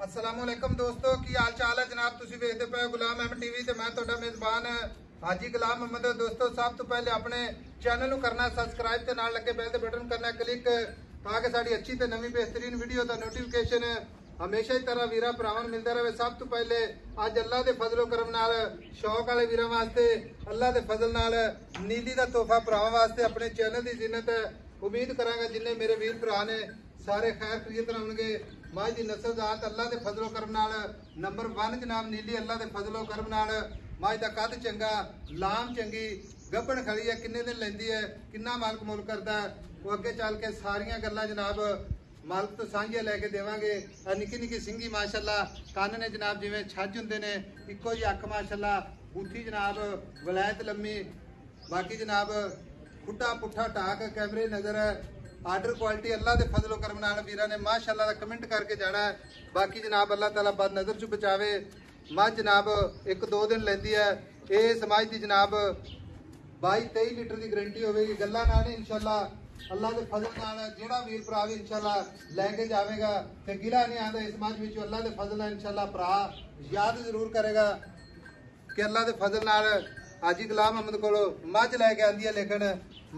अस्सलामुअलैकुम दोस्तों की हाल चाल है जनाब। तुसी वेखदे पे गुलाम अहमद टीवी ते मैं तुहाडा मेजबान हाजी गुलाम अहमद। दोस्तों सब तो पहले अपने चैनल नूं करना सब्सक्राइब ते नाल लगे बैल दे बटन करना क्लिक ताकि साडी अच्छी ते नवी बेहतरीन वीडियो दा नोटिफिकेशन हमेशा ही तरह वीरा भरावां नूं मिलदा रहे। सब तो पहले अज अल्लाह दे फजलो करम नाल शौक वाले वीरां वास्ते अल्लाह दे फजल नाल नीली दा तोहफा भरावां वास्ते अपने चैनल दी जिन्नत उम्मीद करांगा जिन्ने मेरे वीर भरा ने सारे खैर खरीत होणगे। मां दी नस्ल जात अल्लाह दे फजलो करम नाल नंबर 1 जनाब नीली अल्लाह दे फजलो करम नाल मां दा कद चंगा लाम चंगी गब्बण खड़ी है किन्ने दिन लैंदी है किन्ना मालक मुल करदा है वो अगे चल के सारियां गल्लां जनाब मालक तो सांझियां लैके देवांगे। निक्की निक्की सिंगी माशाअल्लाह कान ने जनाब जिवें छज हुंदे ने इक्को जी अख माशाअल्लाह बूथी जनाब वलैत लम्मी बाकी जनाब खुट्टा पुट्ठा टाक कैमरे नजर है आर्डर क्वालिटी अल्लाह दे फजलो करम नाल वीरां ने माशाअल्लाह दा कमेंट करके जाना है। बाकी जनाब अल्लाह ताला बद नजर चो बचावे। मझ जनाब 1-2 दिन लैंदी है इस मझ दी जनाब 22-23 लीटर की गारंटी होगी। गल्लां नाल इंशाअल्लाह अल्लाह दे फजल नाल जेड़ा वीर भरा भी इंशाअल्लाह लैके जावेगा ते गिला नहीं आंदा इस मझ विच अल्लाह दे फजल नाल इंशाअल्लाह भरा याद जरूर करेगा कि अल्लाह दे फजल नाल हाजी गुलाम अहमद कोलों मझ लैके आंदी है लेकिन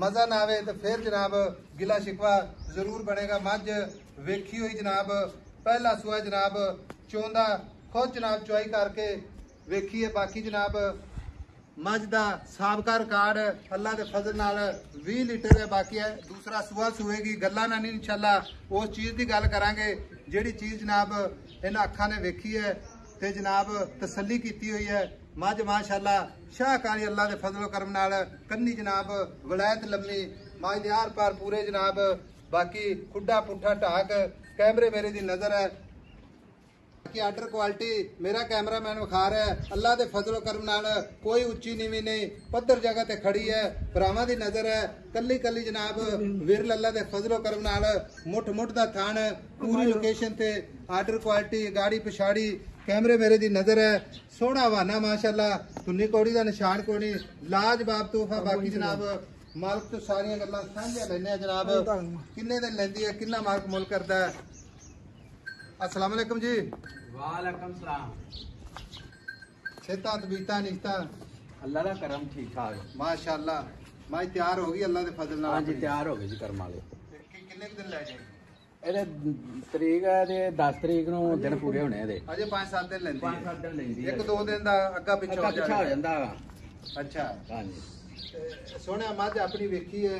मजा ना आवे तो फिर जनाब गिला शिकवा जरूर बनेगा। मझ वेखी हुई जनाब पहला सुआ जनाब चौंदा खुद जनाब चुआई करके वेखी है। बाकी जनाब मझ का साबका रिकॉर्ड अल्लाह के फजल नाल 20 लीटर है बाकी है दूसरा सुआ सुएगी। गल्लां ना नहीं इंशाअल्लाह उस चीज़ की गल करांगे जिहड़ी चीज़ जनाब इन्हां अखां ने वेखी है ते जनाब तसल्ली की हुई है। मझ माशाअल्लाह शाहकारी अल्लाह के फजलो करम नाल कन्नी जनाब वलैत लम्मी मझ दे आर पार पूरे जनाब बाकी खुड्डा पुट्ठा ढाक कैमरे मेरे दी नजर है कि आर्डर क्वालिटी मेरा कैमरामैन विखा रहा है अल्लाह के फजलो करम नाल कोई उच्ची नीवी नहीं पत्थर जगह ते खड़ी है भरावां दी नजर है कल्ली कल्ली जनाब विरल अल्लाह के फजलो करम नाल मुठ मुठ दा थान पूरी लोकेशन ते आर्डर क्वालिटी गाड़ी पिछाड़ी कैमरे मेरे दी नजर है सोहना हवाना माशाअल्लाह तुन्नी कौड़ी का निशान कोई नहीं लाजवाब तोहफा। बाकी जनाब मालक तो सारियां गल्लां साझियां लैने जनाब किन्ने दिन लैंदी है किन्ना मालक मुल करदा है। अस्सलाम वालेकुम जी। वालेकुम सलाम। सेहतां तबीयतां निश्तां अल्लाह दा करम ठीक ठाक माशाअल्लाह माई तैयार हो गई अल्लाह दे फजल नाल। हां जी तैयार हो गए जी करम वाले किन्ने दिन लै जाए ਇਹਦੇ ਤਰੀਕ ਹੈ ਤੇ 10 ਤਰੀਕ ਨੂੰ ਦਿਨ ਪੂਰੇ ਹੋਣੇ ਇਹਦੇ ਅਜੇ 5-7 ਦਿਨ ਲੈਂਦੀ 5-7 ਦਿਨ ਲੈਂਦੀ ਹੈ 1-2 ਦਿਨ ਦਾ ਅੱਗਾ ਪਿੱਛਾ ਹੋ ਜਾਂਦਾ ਅੱਛਾ ਹਾਂਜੀ ਸੋਹਣਾ ਮੱਝ ਆਪਣੀ ਵੇਖੀ ਹੈ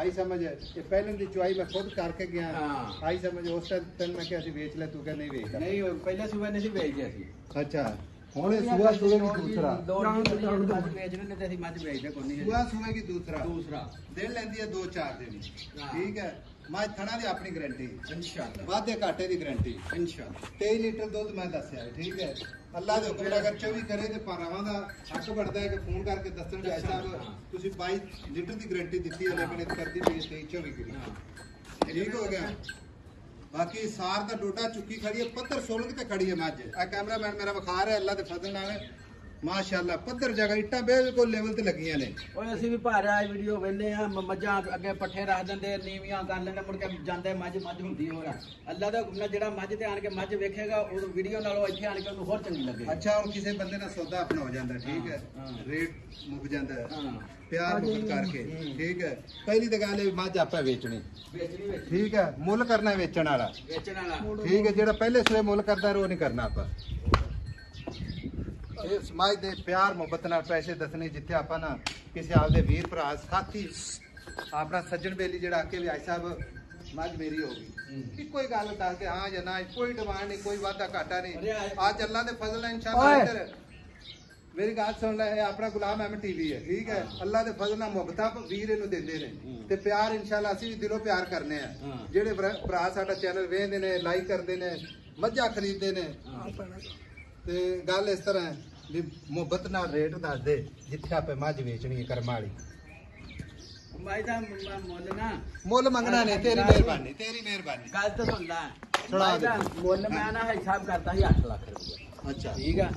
आई समझ ये पहले की चुआई मैं खुद करके गया आई समझ उस टाइम मैं क्या बेच ले तू क्या नहीं बेच नहीं पहले सुबह नहीं बेचते सी अच्छा हुणे सुबह सुबह की दूसरा बेचने ते मझ बेचदे कोई नहीं सुबह सुबह की दूसरा दूसरा दिन लेंदी है 2-4 दिन ठीक है मैं थना दी अपनी गारंटी इंशाअल्लाह वादे घाटे दी गारंटी इंशाअल्लाह 23 लीटर दूध मैं दस्या ठीक है अल्लाह दे हुक्म अगर 24 करे ते भरावां दा हक बनदा है कि फोन करके दस्सण भाई साहब तुसी 22 लीटर दी गारंटी दित्ती है लेकिन इस करदी पई 23-24 किलो ठीक हो गया। बाकी सार दा डोडा चुक्की खड़ी है पत्थर सोलंग ते खड़ी है मझ आ कैमरामैन मेरा विखा रहा है अल्लाह दे फजल नाल माशाअल्लाह पत्थर जगह इट्टां बिल्कुल लेवल ते लगियां ने। ओए ਅਸੀਂ ਵੀ ਭਾਰਿਆ ਵੀਡੀਓ ਵੇਨੇ ਆ ਮੱਝਾਂ ਅੱਗੇ ਪੱਠੇ ਰੱਖ ਦਿੰਦੇ ਨੀਵੀਆਂ ਕਰ ਲੈਂਦੇ ਮੁੜ ਕੇ ਜਾਂਦੇ ਮੱਝ ਹੁੰਦੀ ਹੋਰ ਅੱਲਾ ਦਾ ਹੁਕਮ ਨਾਲ ਜਿਹੜਾ ਮੱਝ ਤੇ ਆਣ ਕੇ ਮੱਝ ਵੇਖੇਗਾ ਉਹ ਵੀਡੀਓ ਨਾਲੋਂ ਇੱਥੇ ਆਣ ਕੇ ਉਹਨੂੰ ਹੋਰ ਚੰਗੀ ਲੱਗੇਗੀ। ਅੱਛਾ ਹੁਣ ਕਿਸੇ ਬੰਦੇ ਨਾਲ ਸੌਦਾ ਆਪਣਾ ਹੋ ਜਾਂਦਾ ਠੀਕ ਹੈ ਰੇਟ ਮੁੱਕ ਜਾਂਦਾ ਹੈ प्यार मुहब्बत करके ठीक है। पहली तो गल मझ आप वेचनी ठीक है मुल करना वेचण वाला ठीक है जेड़ा पहले सुबह मुल करता वो नहीं करना आप मझ दे प्यार मुहब्बत नाल पैसे दसने जिथे आप ना किसी आपदे वीर भरा साथी अपना सज्जन बेली जेड़ा आके भी आई साहब मझ मेरी होगी कोई गल दस दे हाँ या ना कोई डिमांड नहीं कोई वादा घाटा नहीं आज अल्लाह दे फजल नाल इंशाअल्लाह मेरी गल सुन ले अपना गुलाम अहमद टीवी है ठीक है अल्लाह दे फजल नाल मुहब्बत वीर इनू देंदे ने ते प्यार इंशाअल्लाह असीं भी दिलों प्यार करने आ जेड़े भरा साडा चैनल वेखदे ने लाइक करदे ने मझां खरीददे ने ते गल इस तरह भी मुहब्बत नाल रेट दस दे जिथे आपे मझ वेचनी है कर्मा वाली मुल मंगना नहीं तेरी मेहरबानी गल तो सुन ला मुल मैं ना हिसाब करता ही 8 लाख रुपया अच्छा ठीक है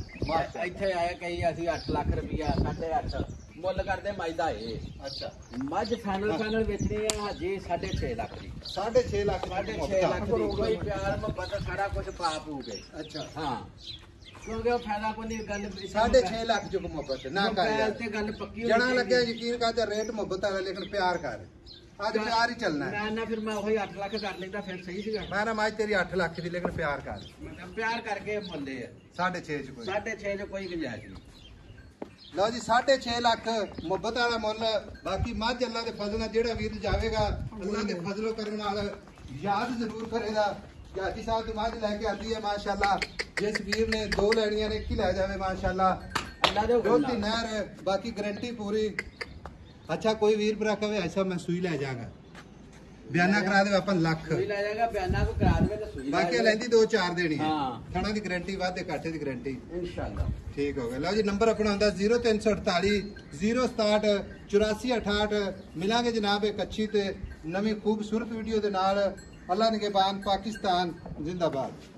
इत्थे आया कई असि 8 लाख रुपया 8.5 ਮੁੱਲ ਕਰਦੇ ਮੱਝ ਦਾ ਇਹ। ਅੱਛਾ ਮੱਝ ਫਾਈਨਲ ਵੇਚਣੀ ਆ ਹਜੇ 6.5 ਲੱਖ ਦੀ। 6.5 ਲੱਖ 6.5 ਲੱਖ ਦੀ ਕੋਈ ਪਿਆਰ ਮੁਹੱਬਤ ਸਾਰਾ ਕੁਝ ਪਾ ਪੂਗੇ। ਅੱਛਾ ਹਾਂ ਕਿਉਂਕਿ ਉਹ ਫਾਇਦਾ ਕੋਈ ਨਹੀਂ ਗੱਲ 6.5 ਲੱਖ ਜੋ ਮੁਹੱਬਤ ਨਾ ਕਰ ਯਾਰ ਤੇ ਗੱਲ ਪੱਕੀ ਜਣਾ ਲੱਗਿਆ ਯਕੀਨ ਕਰ ਤੇ ਰੇਟ ਮੁਹੱਬਤ ਵਾਲਾ ਲੇਕਿਨ ਪਿਆਰ ਕਰ ਅੱਜ ਪਿਆਰ ਹੀ ਚੱਲਣਾ ਹੈ। ਨਾ ਫਿਰ ਮੈਂ ਉਹੀ 8 ਲੱਖ ਕਰ ਲੈਂਦਾ ਫਿਰ ਸਹੀ ਸੀਗਾ। ਮੈਂ ਨਾ ਮੱਝ ਤੇਰੀ 8 ਲੱਖ ਦੀ ਲੇਕਿਨ ਪਿਆਰ ਕਰ ਪਿਆਰ ਕਰਕੇ ਮੁੱਲੇ ਆ 6.5 ਚ ਕੋਈ 6.5 ਚ ਕੋਈ ਗੁੰਜਾਇਸ਼ ਨਹੀਂ। ਲਓ ਜੀ 6.5 ਲੱਖ ਮੁਹੱਬਤ ਵਾਲਾ ਮੁੱਲ। ਬਾਕੀ ਮੱਝ ਅੱਲਾ ਦੇ ਫਜ਼ਲ ਨਾਲ ਜਿਹੜਾ ਵੀਰ ਜਾਵੇਗਾ ਅੱਲਾ ਦੇ ਫਜ਼ਲੋ ਕਰਨ ਨਾਲ ਯਾਦ ਜ਼ਰੂਰ ਕਰੇਗਾ ਕਿ ਹਾਜੀ ਸਾਹਿਬ ਦੀ ਮੱਝ ਲੈ ਕੇ ਆਂਦੀ ਹੈ ਮਾਸ਼ਾਅੱਲਾ। ਜਿਸ ਵੀਰ ਨੇ 2 ਲੈਣੀਆਂ ਨੇ 1 ਹੀ ਲੈ ਜਾਵੇ ਮਾਸ਼ਾਅੱਲਾ। ਅੱਲਾ ਦੇ ਦੁੱਧ ਦੀ ਨਹਿਰ ਹੈ ਬਾਕੀ ਗਾਰੰਟੀ ਪੂਰੀ। अच्छा कोई वीर भरा कहे ऐसा मैं सुई ले जागा बयाना करा दे अपन लख सुई ले जाएगा बयाना को करा देवे तो सुई बाकी लेंदी 2-4 देनी है। हां खाना दी गारंटी वादे घाटे दी गारंटी इंशाल्लाह। ठीक हो गया। लो जी नंबर अपना होंदा 0348 067 8468। मिलांगे जनाब एक अच्छी ते नवी खूबसूरत वीडियो दे नाल। अल्लाह निगहबान पाकिस्तान जिंदाबाद।